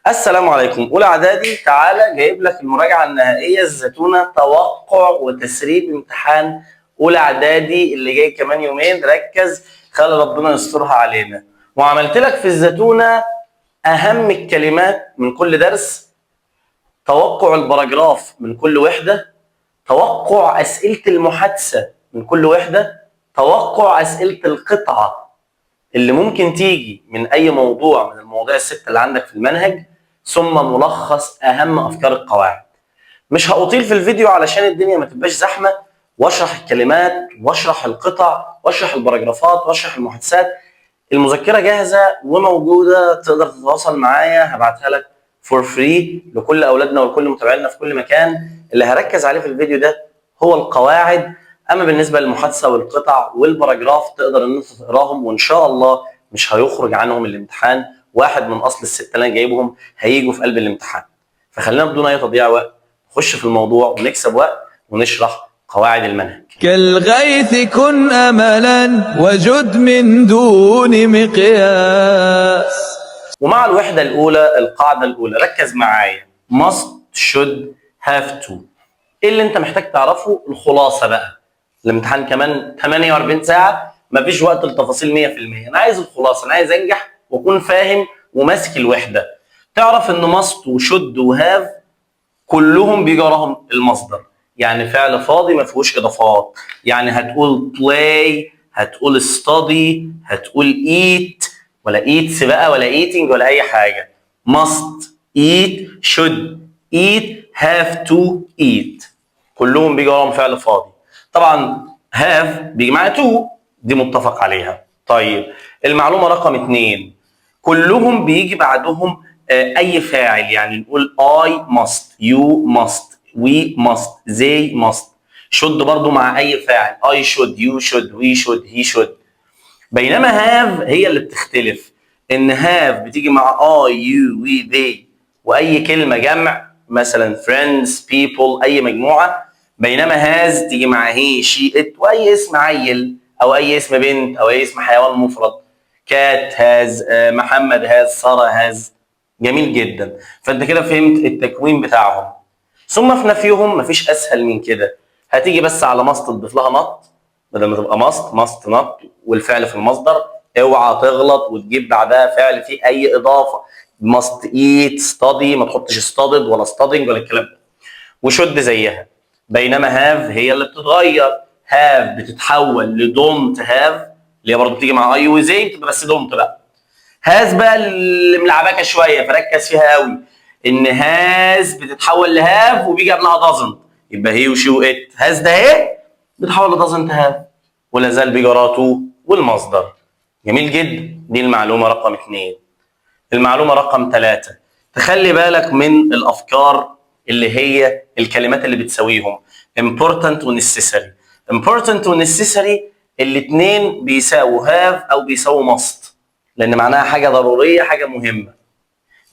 السلام عليكم. اولى اعدادي، تعالى جايب لك المراجعه النهائيه الزتونه توقع وتسريب امتحان اولى اعدادي اللي جاي كمان يومين. ركز، خلي ربنا يسترها علينا. وعملت لك في الزتونه اهم الكلمات من كل درس، توقع البراجراف من كل وحده، توقع اسئله المحادثه من كل وحده، توقع اسئله القطعه اللي ممكن تيجي من اي موضوع من المواضيع الستة اللي عندك في المنهج، ثم ملخص اهم افكار القواعد. مش هأطيل في الفيديو علشان الدنيا ما تبقاش زحمة، واشرح الكلمات واشرح القطع واشرح البراجرافات واشرح المحادثات. المذكرة جاهزة وموجودة، تقدر تتواصل معايا، هبعتها لك فور فري لكل اولادنا ولكل متابعينا في كل مكان. اللي هركز عليه في الفيديو ده هو القواعد. اما بالنسبه للمحادثه والقطع والبراجراف تقدر ان انت تقراهم، وان شاء الله مش هيخرج عنهم الامتحان. واحد من اصل الستة اللي انا جايبهم هيجوا في قلب الامتحان. فخلينا بدون اي تضييع وقت نخش في الموضوع ونكسب وقت ونشرح قواعد المنهج. كالغيث كن أملا وجد من دون مقياس. ومع الوحدة الأولى، القاعدة الأولى، ركز معايا. must should have to. إيه اللي أنت محتاج تعرفه؟ الخلاصة بقى. الامتحان كمان 48 ساعة، مفيش وقت للتفاصيل 100%. أنا عايز الخلاصة، أنا عايز أنجح وأكون فاهم وماسك الوحدة. تعرف إن must وشود وهاف كلهم بيجي وراهم المصدر، يعني فعل فاضي ما فيهوش إضافات. يعني هتقول play، هتقول study، هتقول eat، ولا eats بقى ولا eating ولا أي حاجة. must eat، should eat، have to eat، كلهم بيجي وراهم فعل فاضي. طبعا have بيجي معاه to، دي متفق عليها. طيب المعلومة رقم 2، كلهم بيجي بعدهم أي فاعل. يعني نقول I must، you must، we must، they must. should برضو مع أي فاعل، I should، you should، we should، he should. بينما have هي اللي بتختلف، ان have بتيجي مع I you we they واي كلمه جمع، مثلا friends people اي مجموعه. بينما has تيجي مع he she it واي اسم عيل او اي اسم بنت او اي اسم حيوان مفرد. cat has، محمد has، ساره has. جميل جدا. فانت كده فهمت التكوين بتاعهم. ثم في نفيهم مفيش اسهل من كده. هتيجي بس على must تضيف لها not، بدل ما تبقى must not والفعل في المصدر. اوعى تغلط وتجيب بعدها فعل فيه اي اضافه. must eat study، ما تحطش studied ولا studying ولا الكلام ده. وشد زيها. بينما have هي اللي بتتغير. have بتتحول ل don't have، اللي هي برضه بتيجي مع اي وزي، بتبقى بس don't بقى. has بقى اللي ملعبكه شويه، فركز فيها قوي. ان has بتتحول لهاف وبيجي قبلها doesn't، يبقى هي وشي وات. has ده اهي بتتحول ل doesn't have، ولا زال بيجي وراه to والمصدر. جميل جدا. دي المعلومه رقم 2. المعلومه رقم 3، تخلي بالك من الافكار اللي هي الكلمات اللي بتساويهم important و necessary. important و necessary الاثنين بيساووا have او بيساووا must، لان معناها حاجه ضروريه، حاجه مهمه،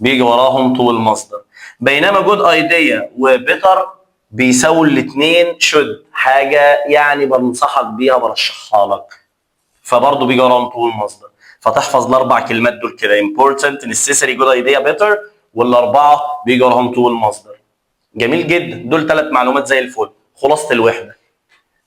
بيجي وراهم طول المصدر. بينما جود ايديا وبيتر بيساووا الاثنين should، حاجه يعني بنصحك بيها برشحها لك، فبرضه بيجي وراهم طول المصدر. فتحفظ الاربع كلمات دول كده: important، necessary، good idea، better، والاربعه بيجي وراهم طول المصدر. جميل جدا. دول 3 معلومات زي الفل. خلاصه الوحده.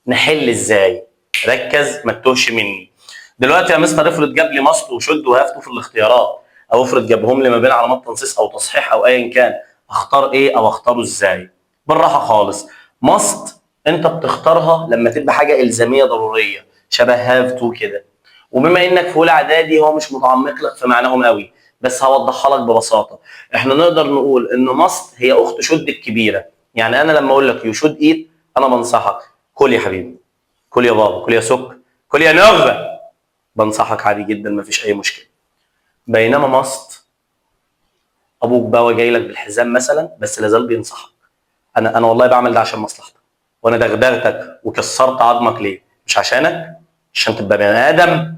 نحل ازاي؟ ركز ما تتوهش مني. دلوقتي يا مستر افرض جاب لي ماست وشد وهافتو في الاختيارات، او افرض جابهم لي ما بين علامات تنصيص او تصحيح او ايا كان، اختار ايه او اختاره ازاي؟ بالراحه خالص. ماست انت بتختارها لما تبقى حاجه الزاميه ضروريه شبه هاف تو كده. وبما انك في اولى اعدادي هو مش متعمق لك في معناهم قوي، بس هوضحها لك ببساطه. احنا نقدر نقول ان ماست هي اخت شد الكبيره. يعني انا لما اقول لك يو شود ايت، انا بنصحك كل يا حبيبي، كل يا بابا، كل يا سك، كل يا نغبه، بنصحك عادي جدا مفيش اي مشكله. بينما ماست ابوك بقى جاي لك بالحزام مثلا بس لازال بينصحك. انا والله بعمل ده عشان مصلحتك، وانا دغدغتك وكسرت عظمك ليه؟ مش عشانك، عشان تبقى بني ادم.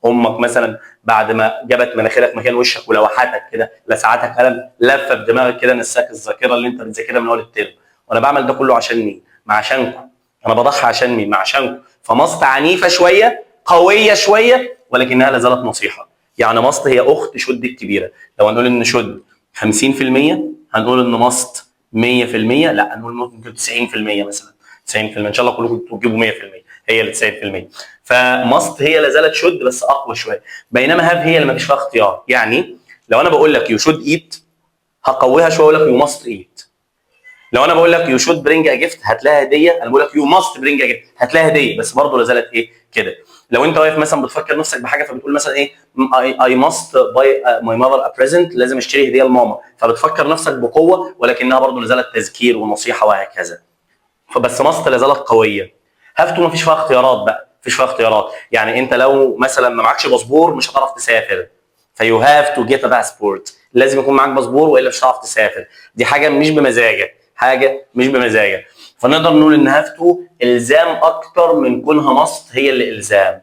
امك مثلا بعد ما جابت مناخيرك مكان وشك ولوحتك كده، لسعتك قلم، لفه في دماغك كده، نساك الذاكره اللي انت بتذاكرها من اول الترم. وانا بعمل ده كله عشان مين؟ ما عشانكم. انا بضحي عشان مين؟ ما عشانكم. فمصط عنيفه شويه، قويه شويه، ولكنها لا زالت نصيحه. يعني مصط هي اخت شد الكبيره. لو هنقول ان شد 50%، هنقول ان must 100%، لا هنقول ممكن 90% مثلا، 90%. ان شاء الله كلكم تجيبوا 100%، هي اللي 90%. فماست هي لا زالت شود بس اقوى شويه، بينما هاف هي اللي ما فيش فيها اختيار. يعني لو انا بقول لك يو شود ايت هقويها شويه اقول لك يو ماست ايت. لو انا بقول لك يو شود برينج ا جيفت هتلاقيها هديه، انا بقول لك يو ماست برينج ا جيفت هتلاقيها هديه، بس برضه لا زالت ايه كده. لو انت واقف مثلا بتفكر نفسك بحاجه فبتقول مثلا ايه اي ماست باي ماي ماذر ا بريزنت، لازم اشتري هديه لماما، فبتفكر نفسك بقوه ولكنها برضه لا زالت تذكير ونصيحه وهكذا. فبس ماست لا زالت قويه. هاف تو ما فيش فيها اختيارات بقى، مفيش فيها اختيارات. يعني انت لو مثلا ما معكش باسبور مش هتعرف تسافر، فيو هاف تو جيت ا باسبورت، لازم يكون معاك باسبور والا مش هتعرف تسافر. دي حاجه مش بمزاجك، حاجه مش بمزاجك. فنقدر نقول ان هاف تو الزام اكتر من كونها ماست هي اللي الزام.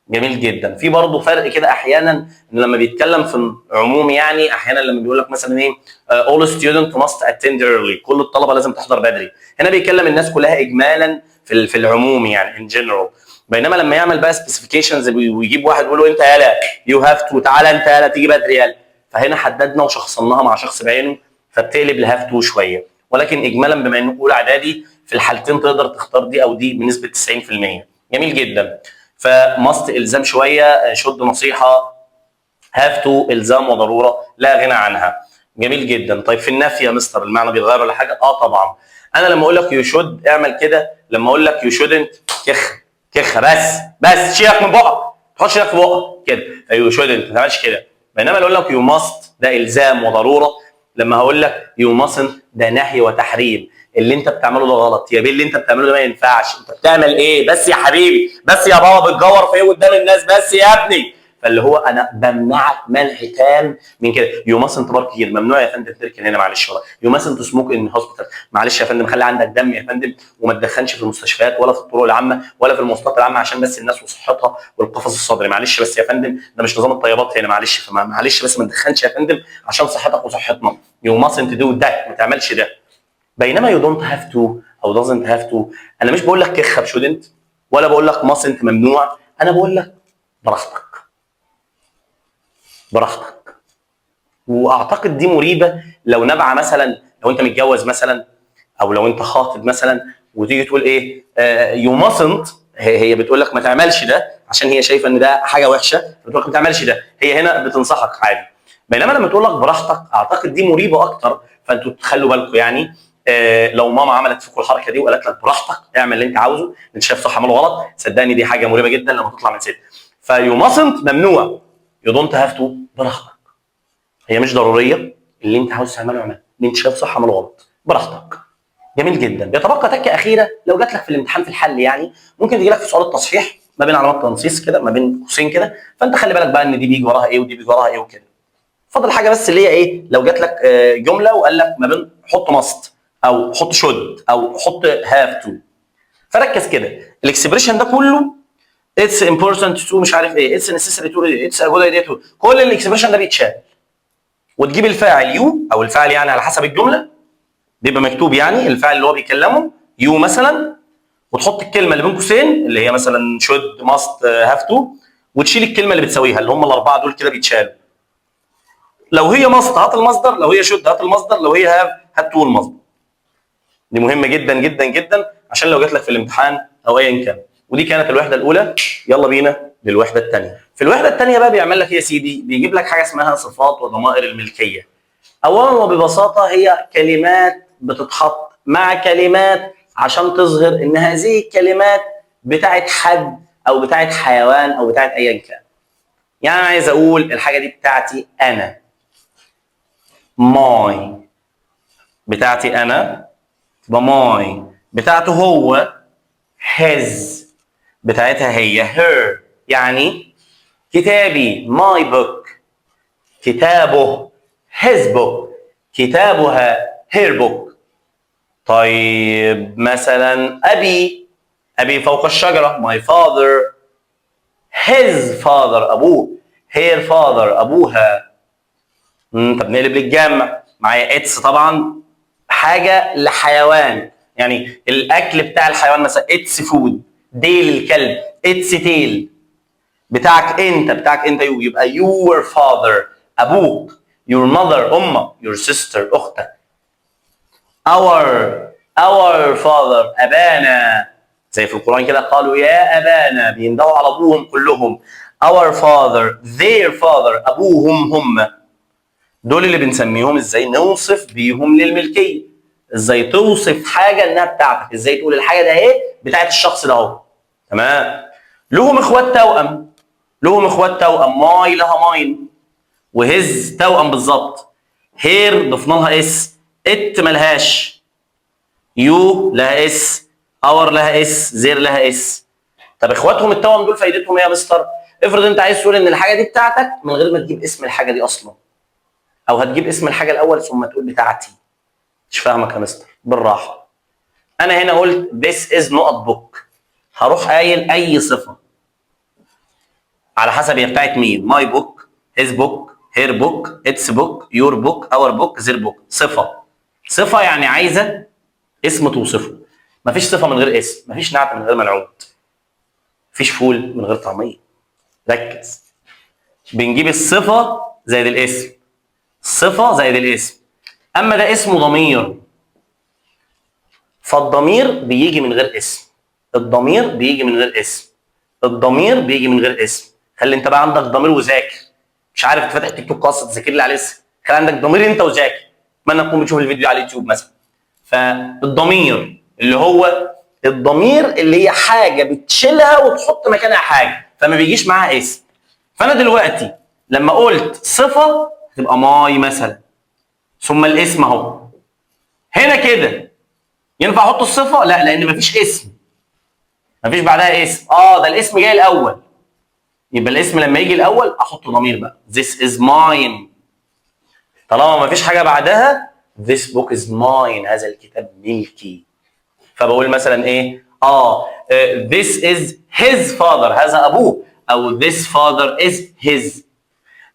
جميل جدا. في برضه فرق كده احيانا ان لما بيتكلم في عموم، يعني احيانا لما بيقول لك مثلا ايه all students must attend early، كل الطلبه لازم تحضر بدري، هنا بيتكلم الناس كلها اجمالا في العموم يعني in general. بينما لما يعمل بقى سبيسيفيكيشنز ويجيب واحد يقول له انت يالا يو هاف تو، تعالى انت يالا تيجي بدري يالا، فهنا حددنا وشخصناها مع شخص بعينه فبتقلب لهاف تو شويه. ولكن اجمالا بما انه اولى اعدادي في الحالتين تقدر تختار دي او دي بنسبه 90%. جميل جدا. فماست الزام شويه، شد نصيحه، هاف تو الزام وضروره لا غنى عنها. جميل جدا. طيب في النفي يا مستر المعنى بيتغير ولا حاجه؟ اه طبعا. انا لما اقول لك يو شود اعمل كده، لما اقول لك يو شودنت كخ كخه، بس شيلك من بقك، تحط شيلك في بقك كده، فيو شودنت ما تعملش كده. بينما لو اقول لك يو ماست ده الزام وضروره، لما هقول لك يو ماسنت ده نهي وتحريم، اللي انت بتعمله ده غلط يا بيه، اللي انت بتعمله ده ما ينفعش، انت بتعمل ايه بس يا حبيبي، بس يا بابا بتجور في ايه قدام الناس بس يا ابني. فاللي هو انا بمنعك منع تام من كده. يو ماسنت بارك هير، ممنوع يا فندم تركن هنا معلش، ولا يو ماسنت سموك ان هوسبيتال، معلش يا فندم خلي عندك دم يا فندم وما تدخنش في المستشفيات ولا في الطرق العامه ولا في المواصلات العامه عشان بس الناس وصحتها والقفص الصدري، معلش بس يا فندم ده مش نظام الطيارات هنا، معلش معلش بس ما تدخنش يا فندم عشان صحتك وصحتنا. يو ماسنت دو ده، ما تعملش ده. بينما يو دونت هاف تو او دازنت هاف تو، انا مش بقول لك كخه بشودنت ولا بقول لك ماسنت ممنوع، انا بقول لك براحتك، براحتك. واعتقد دي مريبه لو نبع مثلا، لو انت متجوز مثلا او لو انت خاطب مثلا وتيجي تقول ايه يو ماسنت، هي بتقول لك ما تعملش ده عشان هي شايفه ان ده حاجه وحشه، بتقول لك ما تعملش ده، هي هنا بتنصحك عادي. بينما لما تقول لك براحتك اعتقد دي مريبه اكتر. فانتوا تخلوا بالكم يعني لو ماما عملت فيكم الحركه دي وقالت لك براحتك اعمل اللي انت عاوزه، انت شايف صح عمله غلط، صدقني دي حاجه مريبه جدا لما تطلع من ست. فيو ماسنت ممنوع، يو دونت هاف تو براحتك، هي مش ضروريه، اللي انت عاوز تعمله اعمله، اللي انت شايف صح عمله غلط براحتك. جميل جدا. بيتبقى تكه اخيره لو جات لك في الامتحان في الحل، يعني ممكن تجي لك في سؤال التصحيح ما بين علامات تنصيص كده ما بين قوسين كده، فانت خلي بالك بقى ان دي بيجي وراها ايه ودي بيجي وراها ايه وكده. فاضل حاجه بس اللي هي ايه، لو جات لك جمله وقال لك ما بين حط ماست او حط شود او حط هاف تو، فركز كده الاكسبريشن ده كله اتس امبورتنت تو مش عارف ايه، اتس نيسيسري تو، اتس ا جود ايديا تو، كل الاكسبريشن ده بيتشال وتجيب الفاعل يو او الفاعل يعني على حسب الجمله بيبقى مكتوب يعني الفاعل اللي هو بيكلمه يو مثلا، وتحط الكلمه اللي بين قوسين اللي هي مثلا شود ماست هاف تو، وتشيل الكلمه اللي بتساويها اللي هم الاربعه دول كده بيتشالوا. لو هي ماست هات المصدر، لو هي شود هات المصدر، لو هي هاف هات تو المصدر. دي مهمه جدا جدا جدا عشان لو جات لك في الامتحان او ايا كان. ودي كانت الوحده الاولى. يلا بينا للوحده الثانيه. في الوحده الثانيه بقى بيعمل لك ايه يا سيدي، بيجيب لك حاجه اسمها صفات وضمائر الملكيه. اولا وببساطه هي كلمات بتتحط مع كلمات عشان تظهر ان هذه الكلمات بتاعت حد او بتاعت حيوان او بتاعت ايا كان. يعني انا عايز اقول الحاجه دي بتاعتي انا، ماي، بتاعتي انا تبقى ماي، بتاعته هو his، بتاعتها هي her. يعني كتابي my book، كتابه his book، كتابها her book. طيب مثلا أبي فوق الشجرة my father، his father أبوه، her father أبوها. طب نقلب للجمع معايا اتس طبعا حاجة لحيوان، يعني الأكل بتاع الحيوان مثلا اتس فود، ديل الكلب اتس تيل. بتاعك أنت يبقى your father أبوك، your mother امك، your sister اختك. our father ابانا، زي في القرآن كده قالوا يا ابانا، بيندهوا على ابوهم كلهم. our father their father ابوهم هم. دول اللي بنسميهم ازاي نوصف بيهم للملكيه، ازاي توصف حاجه انها بتاعتك، ازاي تقول الحاجه ده اهي بتاعت الشخص ده اهو. تمام. لهم اخوات توأم، لهم اخوات توأم، ماي لها ماين، وهز توأم بالظبط. هير ضفنا لها اس، ات ملهاش، يو لها اس، اور لها اس، زير لها اس. طب اخواتهم التوأم دول فايدتهم ايه يا مستر؟ افرض انت عايز تقول ان الحاجه دي بتاعتك من غير ما تجيب اسم الحاجه دي اصلا، او هتجيب اسم الحاجه الاول ثم تقول بتاعتي. مش فاهمك يا مستر، بالراحه. انا هنا قلت this is not book، هروح قايل اي صفه على حسب هي بتاعت مين. my book، his book، her book، its book، your book، our book، their book. صفه، صفه يعني عايزه اسم توصفه. مفيش صفه من غير اسم، مفيش نعت من غير منعوت، مفيش فول من غير طعميه. ركز، بنجيب الصفه زائد الاسم، الصفه زائد الاسم. اما ده اسمه ضمير، فالضمير بيجي من غير اسم، الضمير بيجي من غير اسم، الضمير بيجي من غير اسم. خلي انت بقى عندك ضمير وذاكر، مش عارف تفتح تيك توك قصه تذاكر لي على اسم، خلي عندك ضمير انت وذاكر. اتمنى تكون بتشوف الفيديو على اليوتيوب مثلا. فالضمير اللي هو الضمير اللي هي حاجه بتشيلها وتحط مكانها حاجه، فما بيجيش معاها اسم. فانا دلوقتي لما قلت صفه تبقى ماي مثلا، ثم الاسم اهو. هنا كده ينفع احط الصفه؟ لا، لان مفيش اسم، مفيش بعدها اسم. ده الاسم جاي الاول، يبقى الاسم لما يجي الاول احط ضمير بقى. this is mine. طالما مفيش حاجه بعدها this book is mine، هذا الكتاب ملكي. فبقول مثلا ايه؟ this is his father، هذا ابوه، او this father is his.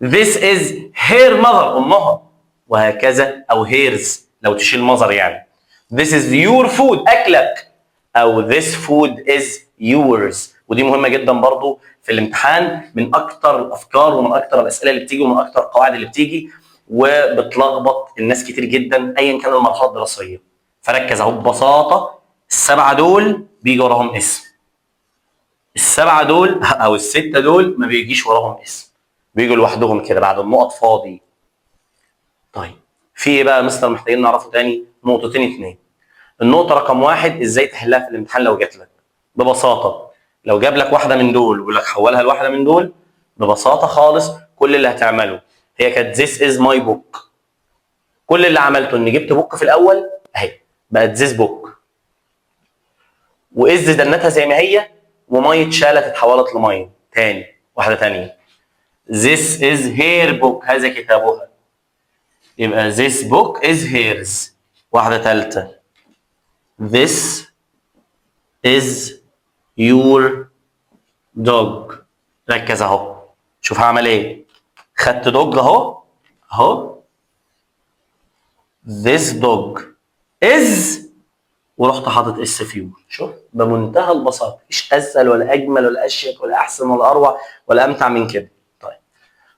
this is her mother، امها، وهكذا، او hers لو تشيل mother يعني. this is your food، اكلك، او this food is yours. ودي مهمه جدا برضو في الامتحان، من اكتر الافكار ومن اكتر الاسئله اللي بتيجي ومن اكتر القواعد اللي بتيجي، وبتلخبط الناس كتير جدا ايا كان المرحله الدراسيه. فركز اهو ببساطه، السبعه دول بيجي وراهم اسم، السبعه دول او السته دول ما بيجيش وراهم اسم، بيجوا لوحدهم كده بعد النقط فاضي. طيب في ايه بقى يا مستر محتاجين نعرفه تاني؟ نقطتين اتنين. النقطة رقم واحد، ازاي تحلها في الامتحان لو جات لك؟ ببساطة، لو جاب لك واحدة من دول ويقول لك حولها لواحدة من دول، ببساطة خالص كل اللي هتعمله، هي كانت this is my book، كل اللي عملته اني جبت بوك في الأول اهي بقت this book، وإز دنتها زي ما هي، وماي اتشالت اتحولت لماي تاني، واحدة تانية. this is her book، هذا كتابها، يبقى this book is hers. واحدة تالتة، this is your dog. ركز اهو، شوف هعمل ايه. خدت دوج اهو، اهو this dog is، ورحت حاطط اس فيور. شوف بمنتهى البساطه، مفيش اسهل ولا اجمل ولا اشيك ولا احسن ولا اروع ولا امتع من كده. طيب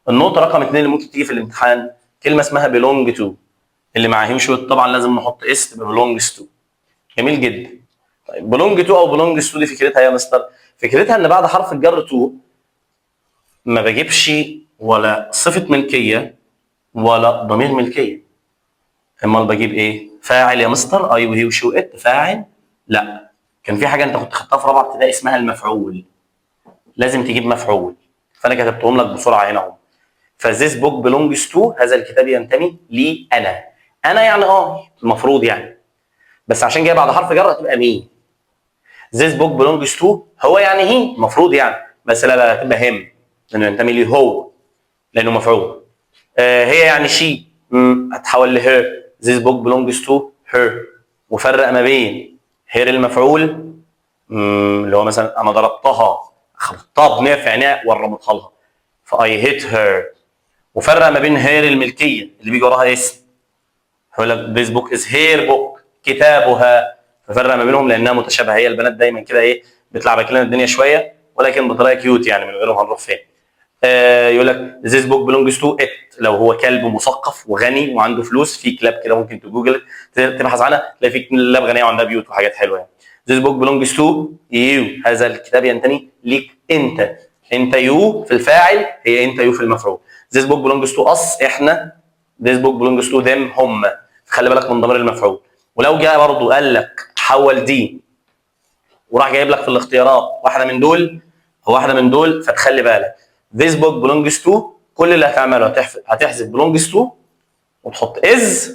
النقطه رقم 2 اللي ممكن تيجي في الامتحان، كلمه اسمها belong to، اللي معاه هيمشي طبعا لازم نحط اس، تبقى belongs to. جميل جدا. طيب belong to او belongs to دي فكرتها يا مستر؟ فكرتها ان بعد حرف الجر to ما بجيبش ولا صفه ملكيه ولا ضمير ملكيه، امال بجيب ايه؟ فاعل يا مستر، اي وهي وشي وات فاعل؟ لا، كان في حاجه انت كنت خدتها في رابعه ابتدائي اسمها المفعول، لازم تجيب مفعول، فانا كتبتهم لك بسرعه هنا اهو. فذيس بوك belongs to، هذا الكتاب ينتمي لي انا. انا يعني المفروض يعني، بس عشان جاي بعد حرف جر هتبقى مين. this book belongs to هو يعني هي، المفروض يعني، بس لا لا هتبقى هم، لانه ينتمي لي هو لانه مفعول. هي يعني شي، هتحول لهير. this book belongs to her. وفرق ما بين هير المفعول، اللي هو مثلا انا ضربتها، خبطتها بنافع عناء ورمتها لها، فاي هيت هير. وفرق ما بين هير الملكيه اللي بيجي وراها اسم، يقول لك this book is her book، كتابها. ففرق ما بينهم لانها متشابهه. هي البنات دايما كده ايه، بتلعبك لنا الدنيا شويه، ولكن بطريقه كيوت يعني، من غيرهم هنروح فين. يقول لك this book belongs to it لو هو كلب مثقف وغني وعنده فلوس. في كلاب كده ممكن تجوجل تبحث عنها تلاقي في كلاب غنيه وعندها بيوت وحاجات حلوه يعني. this book belongs to you هذا الكتاب ينتمي ليك انت. انت يو في الفاعل، هي انت يو في المفعول. this book belongs to us احنا. this book belongs to them هم. خلي بالك من ضمير المفعول. ولو جاء برضه قال لك حول دي وراح جايب لك في الاختيارات واحده من دول هو واحده من دول، فتخلي بالك this book belongs to كل اللي هتعمله هتحذف belongs to وتحط is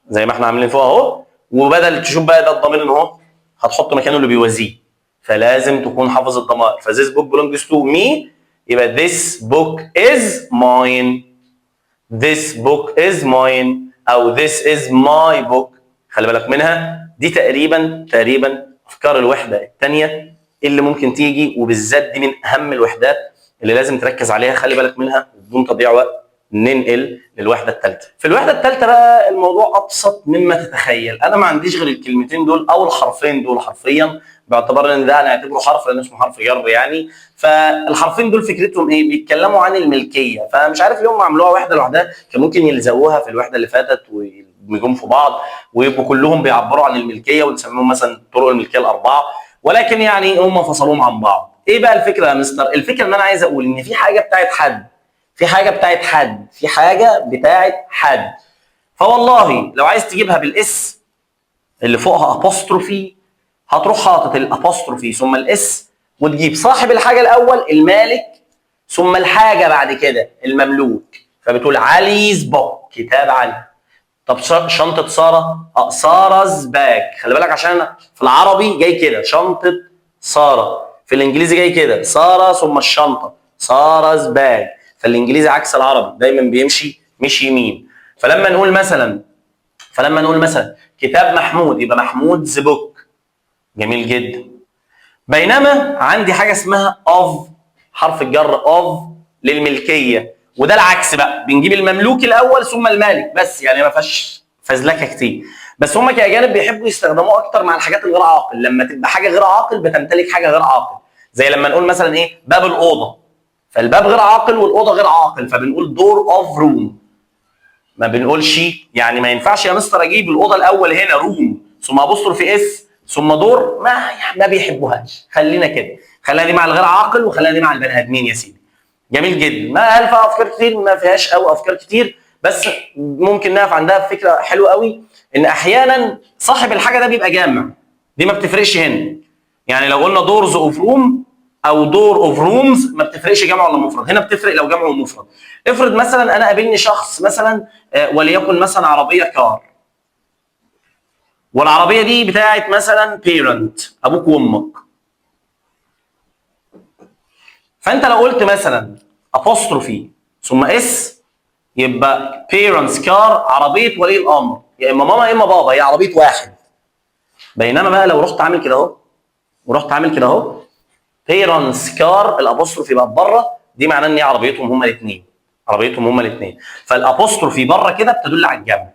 زي ما احنا عاملين فوق اهو، وبدل تشوف بقى ده الضمير ان هو هتحط مكانه اللي بيوازيه، فلازم تكون حافظ الضمائر. ف this book belongs to me يبقى this book is mine. this book is mine او this is my book. خلي بالك منها، دي تقريبا افكار الوحده الثانيه اللي ممكن تيجي، وبالذات دي من اهم الوحدات اللي لازم تركز عليها. خلي بالك منها بدون تضييع وقت. ننقل للوحده الثالثه. في الوحده الثالثه بقى الموضوع ابسط مما تتخيل. انا ما عنديش غير الكلمتين دول او الحرفين دول حرفيا، باعتبار ان ده هنعتبره حرف لان اسمه حرف جر يعني. فالحرفين دول فكرتهم ايه؟ بيتكلموا عن الملكيه. فمش عارف ليه هم عملوها وحده لوحدها، كان ممكن يلزقوها في الوحده اللي فاتت ويجوا في بعض ويبقوا كلهم بيعبروا عن الملكيه ونسميهم مثلا طرق الملكيه الاربعه، ولكن يعني هم فصلوهم عن بعض. ايه بقى الفكره يا مستر؟ الفكره ان انا عايز اقول ان في حاجه بتاعت حد، في حاجه بتاعت حد. فوالله لو عايز تجيبها بالاس اللي فوقها ابوستروفي، هتروح حاطط الابوستروفي ثم الاس وتجيب صاحب الحاجه الاول المالك ثم الحاجه بعد كده المملوك. فبتقول علي's book كتاب علي. طب شنطه ساره، ساره's باك. خلي بالك عشان في العربي جاي كده شنطه ساره، في الانجليزي جاي كده ساره ثم الشنطه ساره's باك. فالانجليزي عكس العربي دايما بيمشي مش يمين. فلما نقول مثلا كتاب محمود يبقى محمود's book. جميل جدا. بينما عندي حاجه اسمها of حرف الجر of للملكيه، وده العكس بقى، بنجيب المملوك الاول ثم المالك بس، يعني ما فيهاش فزلكه كتير. بس هم كاجانب بيحبوا يستخدموه اكتر مع الحاجات الغير عاقل. لما تبقى حاجه غير عاقل بتمتلك حاجه غير عاقل، زي لما نقول مثلا ايه باب الاوضه، فالباب غير عاقل والاوضه غير عاقل فبنقول دور اوف روم. ما بنقولش يعني ما ينفعش يا مستر اجيب الاوضه الاول هنا روم ثم ابوستروفي اس ثم دور، ما بيحبوهاش. خلينا كده، خلينا دي مع الغير عاقل وخلينا دي مع البني ادمين يا سيدي. جميل جدا. ما هل فيها افكار كتير؟ ما فيهاش قوي افكار كتير، بس ممكن نقف عندها فكره حلوه قوي ان احيانا صاحب الحاجه ده بيبقى جامع. دي ما بتفرقش هنا، يعني لو قلنا دورز اوف روم او دور اوف رومز ما بتفرقش جمع ولا مفرد. هنا بتفرق لو جمع ومفرد. افرض مثلا انا قابلني شخص مثلا وليكن مثلا عربيه كار، والعربيه دي بتاعت مثلا بيرنت ابوك وامك. فانت لو قلت مثلا ابوستروفي ثم اس يبقى بيرنتس كار عربيه ولي الامر، يا اما ماما يا اما بابا، هي عربيه واحد. بينما بقى لو رحت عامل كده اهو ورحت عامل كده اهو بيرنتس كار الابوستروفي بقت بره، دي معناه ان هي عربيتهم هما الاثنين. فالابوستروفي بره كده بتدل على الجمع.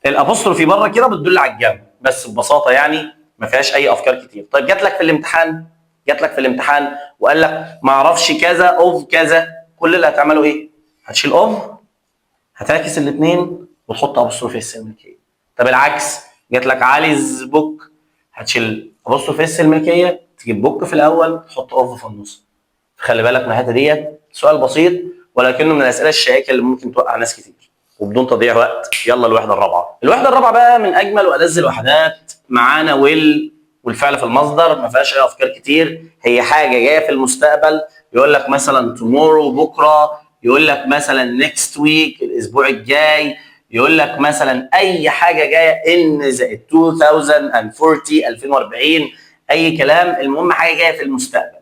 الابوستروفي بره كده بتدل على الجمع بس ببساطه، يعني ما فيهاش اي افكار كتير. طيب جات لك في الامتحان وقال لك ما اعرفش كذا اوف كذا، كل اللي هتعمله ايه؟ هتشيل اوف، هتعكس الاثنين وتحط ابوستروفي اس الملكيه. طب العكس، جات لك علي's بوك، هتشيل ابوستروفي اس الملكيه تجيب بوك في الاول تحط اوف في النص. خلي بالك من الحته ديت، سؤال بسيط ولكنه من الاسئله الشائكه اللي ممكن توقع ناس كتير. وبدون تضييع وقت يلا الوحده الرابعه بقى من اجمل والذ الوحدات. معانا والفعل في المصدر، ما فيهاش اي افكار كتير. هي حاجه جايه في المستقبل، يقول لك مثلا tomorrow بكره، يقول لك مثلا next week الاسبوع الجاي، يقول لك مثلا اي حاجه جايه in the 2040 2040 اي كلام، المهم حاجه جايه في المستقبل.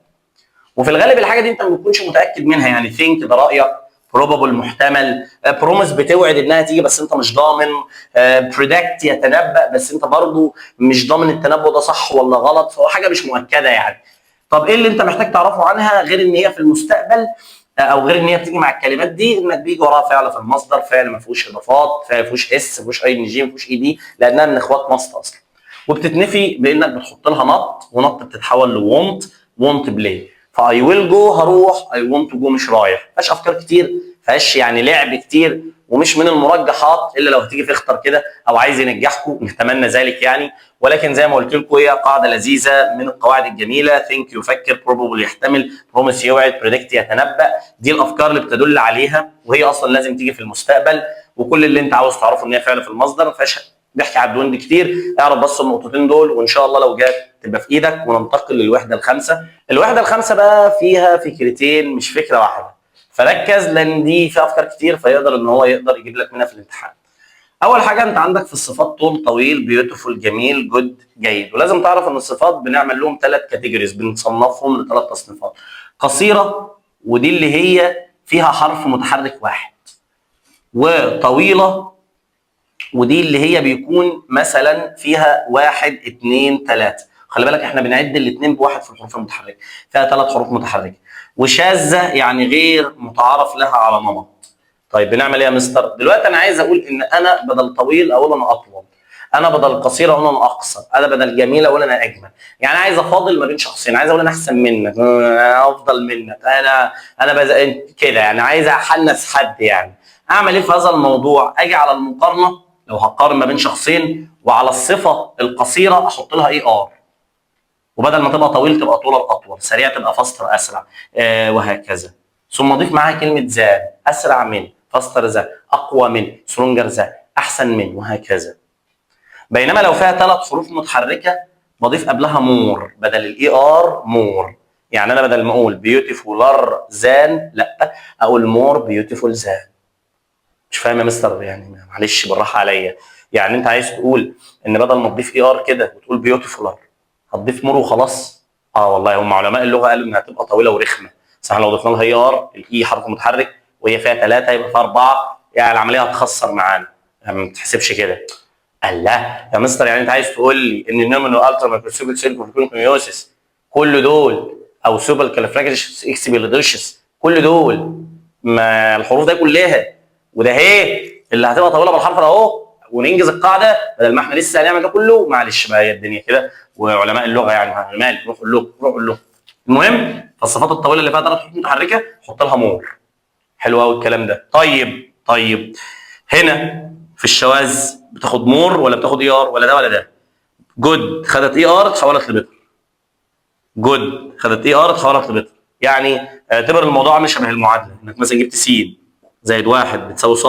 وفي الغالب الحاجه دي انت ما بتكونش متاكد منها، يعني think ده رايك، probable محتمل، promise بتوعد انها تيجي بس انت مش ضامن، predict يتنبأ بس انت برضو مش ضامن التنبؤ ده صح ولا غلط، فهو حاجه مش مؤكده يعني. طب ايه اللي انت محتاج تعرفه عنها غير ان هي في المستقبل او غير ان هي بتيجي مع الكلمات دي؟ انك بيجي وراها فعل في المصدر، فعل ما فيهوش اضافات، فعل ما فيهوش اس، ما فيهوش اي ان جي، ما فيهوش اي دي، لانها من اخوات ماست اصلا. وبتتنفي بانك بتحط لها نط، ونط بتتحول لوونت، وونت بلاي. فاي ويل جو هروح، اي ونت تو جو مش رايح. ما فيهاش افكار كتير، ما فيهاش يعني لعب كتير، ومش من المرجحات الا لو هتيجي في اختر كده او عايز ينجحكم، نتمنى ذلك يعني. ولكن زي ما قلت لكم هي قاعده لذيذه من القواعد الجميله. ثينك يفكر، بروبابل يحتمل، بروميس يوعد، بريدكت يتنبأ. دي الافكار اللي بتدل عليها، وهي اصلا لازم تيجي في المستقبل. وكل اللي انت عاوز تعرفه ان هي فعل في المصدر، ما فيهاش بيحكي على الدوند كتير. اعرف بس النقطتين دول وان شاء الله لو جت تبقى في ايدك. وننتقل للوحده الخامسه. الوحده الخامسه بقى فيها فكرتين مش فكره واحده، فركز لان دي فيها افكار كتير، فيقدر ان هو يقدر يجيب لك منها في الامتحان. اول حاجه انت عندك في الصفات طول، طويل، بيوتيفول، جميل، جود، جيد. ولازم تعرف ان الصفات بنعمل لهم 3 كاتيجوريز، بنصنفهم ل3 تصنيفات. قصيره ودي اللي هي فيها حرف متحرك واحد، وطويله ودي اللي هي بيكون مثلا فيها 1 2 3. خلي بالك احنا بنعد الاثنين بواحد في الحروف المتحركه، فيها 3 حروف متحركه. وشاذه يعني غير متعارف لها على نمط. طيب بنعمل ايه يا مستر؟ دلوقتي انا عايز اقول ان انا بدل طويل اقول انا اطول، انا بدل قصير اقول انا اقصر، انا بدل جميل اقول انا اجمل. يعني عايز افاضل ما بين شخصين، عايز اقول انا احسن منك، انا افضل منك، انا كده يعني، عايز احنس حد يعني. اعمل ايه في هذا الموضوع؟ اجي على المقارنه، لو هقارن ما بين شخصين، وعلى الصفه القصيره احط لها اي ار، وبدل ما تبقى طويل تبقى طول اطول، سريع تبقى فاستر اسرع، وهكذا. ثم اضيف معاها كلمه ذا، اسرع من، فاستر ذا، اقوى من، سترونجر ذا، احسن من، وهكذا. بينما لو فيها 3 حروف متحركه بضيف قبلها مور بدل الاي ار، مور. يعني انا بدل ما اقول بيوتيفولر ذان، لا اقول مور بيوتيفول ذان. مش فاهم يا مستر؟ يعني معلش بالراحه عليا. يعني انت عايز تقول ان بدل ما تضيف اي ار كده وتقول بيوتيفولر هتضيف مور وخلاص؟ اه والله هم علماء اللغه قالوا انها هتبقى طويله ورخمه. بس احنا لو ضفنا لها اي ار، الاي حرف متحرك وهي فيها 3 يبقى فيها 4، يعني العمليه هتخسر معانا، يعني ما تحسبش كده. قال لا يا مستر، يعني انت عايز تقول لي ان النومينال الترا مايكروسكوبيك سيل كونيوسيس كل دول، او سوبر كالفراجيش اكسبيليدوشس كل دول، ما الحروف ده كلها وده هي اللي هتبقى طويله بالحرف ده اهو، وننجز القاعده بدل ما احنا لسه هنعمل ده كله؟ معلش بقى هي الدنيا كده، وعلماء اللغه يعني مالك، روحوا له روحوا له. المهم فالصفات الطويله اللي فيها 3 حروف متحركه حط لها مور. حلو قوي الكلام ده. طيب هنا في الشواذ بتاخد مور ولا بتاخد اي ار، ولا ده ولا ده؟ جود خدت اي ار اتحولت لبتر، جود خدت اي ار اتحولت لبتر. يعني اعتبر الموضوع عامل شبه المعادله، انك مثلا جبت س زائد 1 بتساوي ص،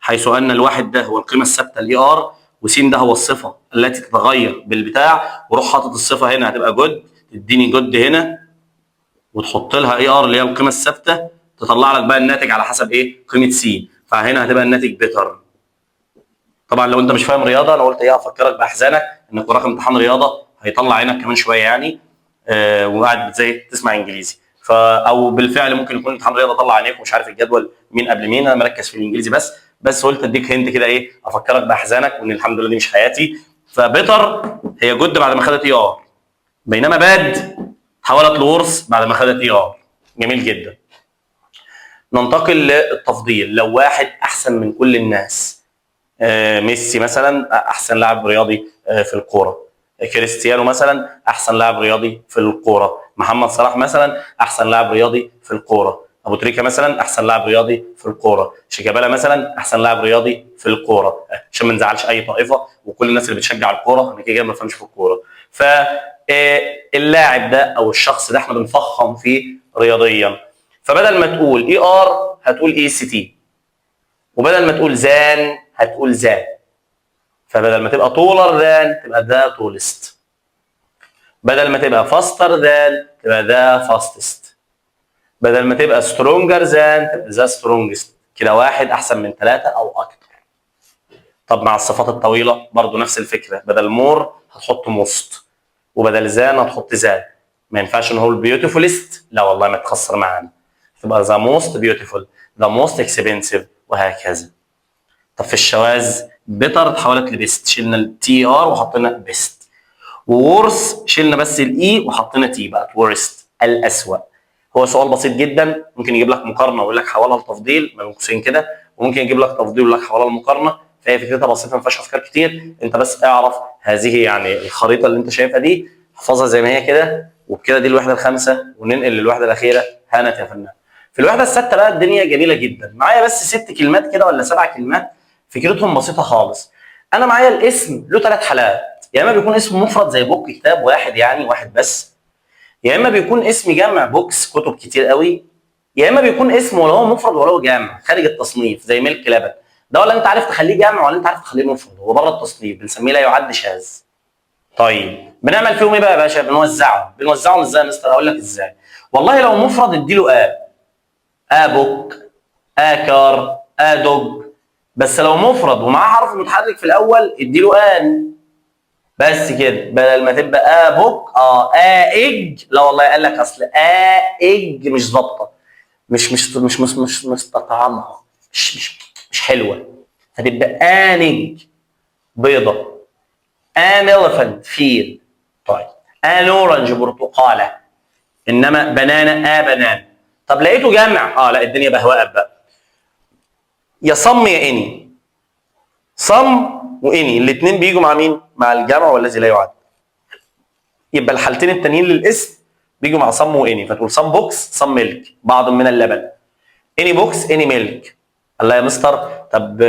حيث ان الواحد ده هو القيمه الثابته الاي ار، وس ده هو الصفه التي تتغير بالبتاع، وروح حاطط الصفه هنا هتبقى جود، تديني جود هنا، وتحط لها اي ار اللي هي القيمه الثابته، تطلع لك بقى الناتج على حسب ايه؟ قيمه س. فهنا هتبقى الناتج بيتر. طبعا لو انت مش فاهم رياضه، انا قلت ايه افكرك باحزانك انك وراك امتحان رياضه هيطلع عينك كمان شويه يعني، وقاعد زي تسمع انجليزي، او بالفعل ممكن يكون امتحان رياضه طلع عينيك ومش عارف الجدول مين قبل مين. انا مركز في الانجليزي بس قلت اديك هنت كده ايه، افكرك باحزانك وان الحمد لله دي مش حياتي. فبيتر هي جود بعد ما خدت اي ار، بينما باد حولت لورث بعد ما خدت اي ار. جميل جدا. ننتقل للتفضيل. لو واحد احسن من كل الناس، ميسي مثلا احسن لاعب رياضي في الكوره، كريستيانو مثلا احسن لاعب رياضي في الكوره، محمد صلاح مثلا احسن لاعب رياضي في الكوره، ابو تريكه مثلا احسن لاعب رياضي في الكوره، شيكابالا مثلا احسن لاعب رياضي في الكوره، عشان ما نزعلش اي طائفه وكل الناس اللي بتشجع الكوره، انا كده ما بفهمش في الكوره. فاللاعب ده او الشخص ده احنا بنفخم فيه رياضيا. فبدل ما تقول اي ار هتقول اي سي تي، وبدل ما تقول زان هتقول ذا. فبدل ما تبقى طولر ذان تبقى ذا طولست، بدل ما تبقى فاستر ذان تبقى ذا فاستست، بدل ما تبقى سترونجر ذان تبقى ذا سترونجست. كده واحد احسن من 3 او اكتر. طب مع الصفات الطويله برضو نفس الفكره، بدل مور هتحط موست، وبدل ذان هتحط ذا. ما ينفعش نقول بيوتيفولست، لا والله ما تخسر معانا، تبقى ذا موست بيوتيفول، ذا موست اكسبنسيف، وهكذا. طب في الشواذ بيتر اتحولت لبيست، شلنا التي ار وحطينا بيست. وورث شلنا بس الاي وحطينا تي، بقت ورست، الاسوأ. هو سؤال بسيط جدا، ممكن يجيب لك مقارنه ويقول لك حولها لتفضيل ما بين قوسين كده، وممكن يجيب لك تفضيل ويقول لك حولها لمقارنه. فهي فكرتها بسيطه ما فيهاش افكار كتير. انت بس اعرف هذه يعني الخريطه اللي انت شايفها دي، احفظها زي ما هي كده، وبكده دي الوحده الخامسه، وننقل للوحده الاخيره. هانت يا فنان. في الوحده السادسه بقى الدنيا جميله جدا. معايا بس 6 كلمات كده ولا 7 كلمات، فكرتهم بسيطه خالص. انا معايا الاسم له 3 حالات، يا اما بيكون اسم مفرد زي بوك كتاب واحد يعني واحد بس، يا اما بيكون اسم جمع بوكس كتب كتير قوي، يا اما بيكون اسم ولا هو مفرد ولا هو جمع خارج التصنيف زي ملك لبن. ده ولا انت عارف تخليه جمع ولا انت عارف تخليه مفرد، هو بره التصنيف بنسميه لا يعد شاذ. طيب بنعمل فيهم ايه بقى يا باشا؟ بنوزعهم ازاي يا مستر؟ اقول لك ازاي. والله لو مفرد اديله ابوك، اكر، ادوج. بس لو مفرد ومعاه حرف متحرك في الاول اديله ان. بس كده، بدل ما تبقى ابوك ايج، لا والله قال لك اصل ايج مش ظابطه، مش مستطعمها، مش حلوه، هتبقى انج بيضه، ان elephant فيل. طيب ان اورنج برتقاله، انما بنانا بنان. طب لقيته جمع لا الدنيا بهوأت بقى. يا صم يا اني، صم واني الاثنين بيجوا مع مين؟ مع الجمع والذي لا يعد. يبقى الحالتين التانيين للاسم بيجوا مع صم واني، فتقول صم بوكس صم ملك بعض من اللبن، اني بوكس اني ملك. الله يا مستر، طب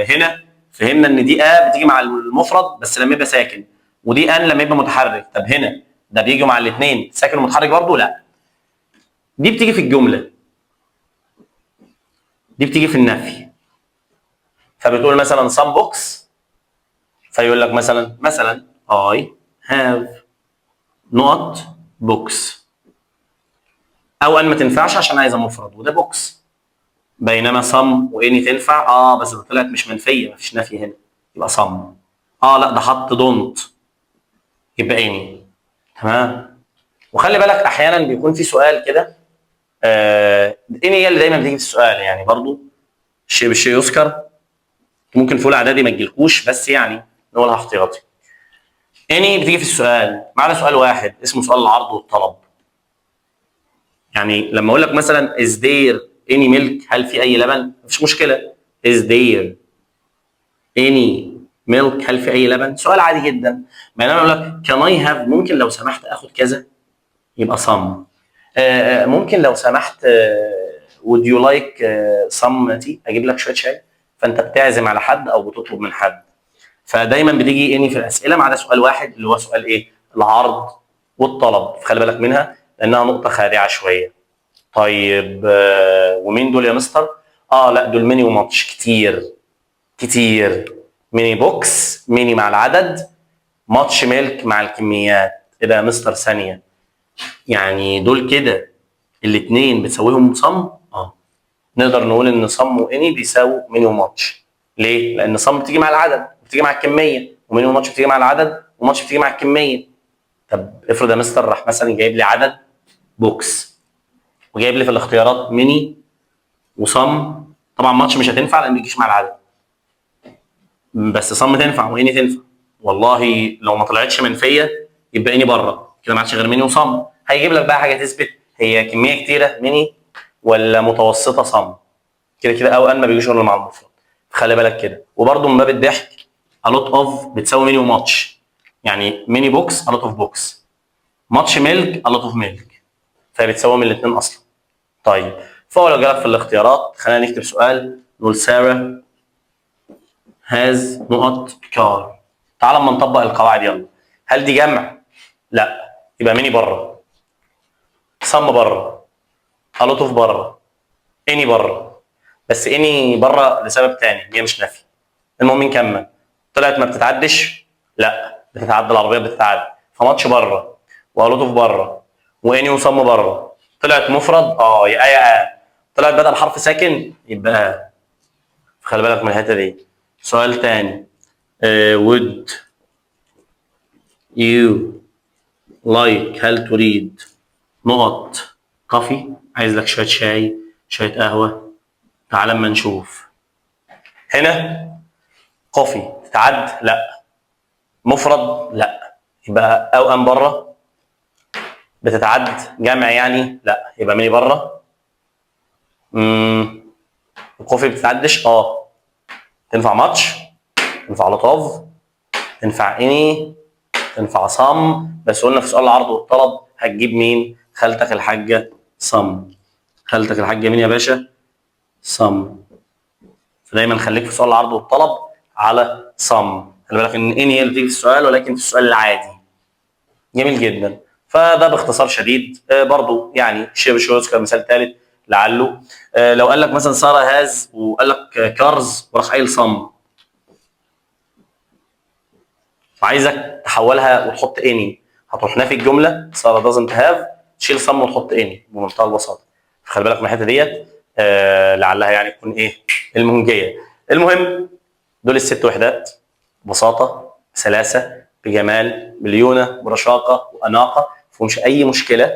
هنا فهمنا ان دي بتيجي مع المفرد بس لما يبقى ساكن، ودي ان لما يبقى متحرك. طب هنا ده بيجوا مع الاثنين ساكن ومتحرك برضه؟ لا، دي بتيجي في الجمله، دي بتيجي في النفي. فبتقول مثلا some books، فيقول لك مثلا I have not books، او ان ما تنفعش عشان عايزه مفرد وده بوكس، بينما some واني تنفع بس ده طلعت مش منفيه، مفيش نفي هنا، يبقى some. لا ده حط don't، يبقى اني. تمام. وخلي بالك احيانا بيكون في سؤال كده، اني هي اللي دايما بتيجي في السؤال يعني، برضو الشيء بالشيء يذكر. ممكن في اولى اعدادي ما تجيلكوش بس يعني نقولها احتياطي. اني بتيجي في السؤال معنا سؤال واحد اسمه سؤال العرض والطلب. يعني لما اقول لك مثلا is there any milk، هل في اي لبن؟ مفيش مشكله. is there any milk، هل في اي لبن؟ سؤال عادي جدا. بينما اقول لك can I have، ممكن لو سمحت اخد كذا، يبقى some. ممكن لو سمحت would you like some tea، اجيب لك شويه شاي. فانت بتعزم على حد او بتطلب من حد. فدايما بتيجي اني في الاسئله ما عدا سؤال واحد اللي هو سؤال ايه؟ العرض والطلب. فخلي بالك منها لانها نقطه خادعه شويه. طيب ومين دول يا مستر؟ لا دول ميني وماتش كتير. ميني بوكس، ميني مع العدد، ماتش ميلك مع الكميات. ايه ده يا مستر؟ ثانيه، يعني دول كده الاثنين بتساويهم صم؟ نقدر نقول ان صم واني بيساووا ميني وماتش. ليه؟ لان صم بتيجي مع العدد وبتيجي مع الكميه، وميني وماتش بتيجي مع العدد وماتش بتيجي مع الكميه. طب افرض يا مستر راح مثلا جايب لي عدد بوكس وجايب لي في الاختيارات ميني وصم، طبعا ماتش مش هتنفع لان ما بيجيش مع العدد، بس صم تنفع واني تنفع. والله لو ما طلعتش منفيه يبقى اني بره كده، ما عادش غير ميني وصم. هيجيب لك بقى حاجه تثبت هي كميه كتيره ميني ولا متوسطه صم. كده كده او ان ما بيجيش غير مع المفرد. خلي بالك كده. وبرده من باب الضحك a lot of بتساوي ميني وماتش، يعني ميني بوكس a lot of بوكس، ماتش ميلك a lot of ميلك، فبتساوي من الاثنين اصلا. طيب فهو لو جالك في الاختيارات خلينا نكتب سؤال نقول ساره هاز نقط كار. تعال اما نطبق القواعد يلا. هل دي جمع؟ لا، يبقى ميني بره، صم بره، a lot of بره، اني بره. بس اني بره لسبب تاني، هي مش نفي. المهم نكمل. طلعت ما بتتعدش؟ لا بتتعدى، العربيه بتتعدى. فماتش بره والوتوف بره واني وصم بره. طلعت مفرد يا طلعت بدل حرف ساكن يبقى خلي بالك من الحته دي. سؤال تاني would you like، هل تريد نقط كافي؟ عايز لك شويه شاي، شويه قهوه. تعال اما نشوف. هنا كوفي تتعد؟ لا. مفرد؟ لا. يبقى او ان بره. بتتعد جمع يعني؟ لا، يبقى ميني بره. الكوفي بتتعدش؟ تنفع ماتش، تنفع لطاف، تنفع اني، تنفع صم، بس قلنا في سؤال العرض والطلب هتجيب مين؟ خالتك الحاجه صم. خالتك الحاجه مين يا باشا؟ صم. فدايما خليك في سؤال العرض والطلب على صم. خلي بالك ان هي اللي بتيجي في السؤال، ولكن في السؤال العادي. جميل جدا. فده باختصار شديد. برضو يعني شبه يذكر مثال ثالث لعله. لو قال لك مثلا ساره هاز وقال لك كارز وراح قايل صم، وعايزك تحولها وتحط اني، هتروح نافي الجمله ساره دازنت هاف، تشيل صم وتحط اني بمنتهى البساطه. فخلي بالك من الحته ديت، لعلها يعني تكون ايه المنجيه. المهم دول الست وحدات ببساطه بسلاسه بجمال بليونه برشاقه واناقه، ما فيهمش اي مشكله.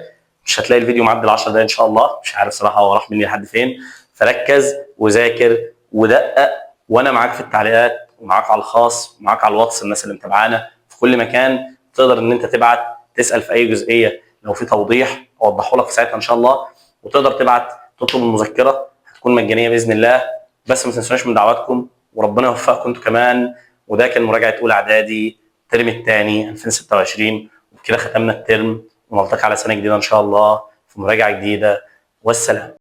مش هتلاقي الفيديو معدي ال 10 دقايق ان شاء الله، مش عارف صراحه هو راح مني لحد فين. فركز وذاكر ودقق، وانا معاك في التعليقات ومعاك على الخاص ومعاك على الواتس. الناس اللي متابعانا في كل مكان تقدر ان انت تبعت تسال في اي جزئيه، لو في توضيح اوضحه لك في ساعتها ان شاء الله. وتقدر تبعت تطلب المذكره، هتكون مجانيه باذن الله. بس ما تنسوناش من دعواتكم، وربنا يوفقكم انتوا كمان. وده كان مراجعه اولى اعدادي الترم الثاني 2026، وبكده ختمنا الترم، ونلتقي على سنه جديده ان شاء الله في مراجعه جديده. والسلام.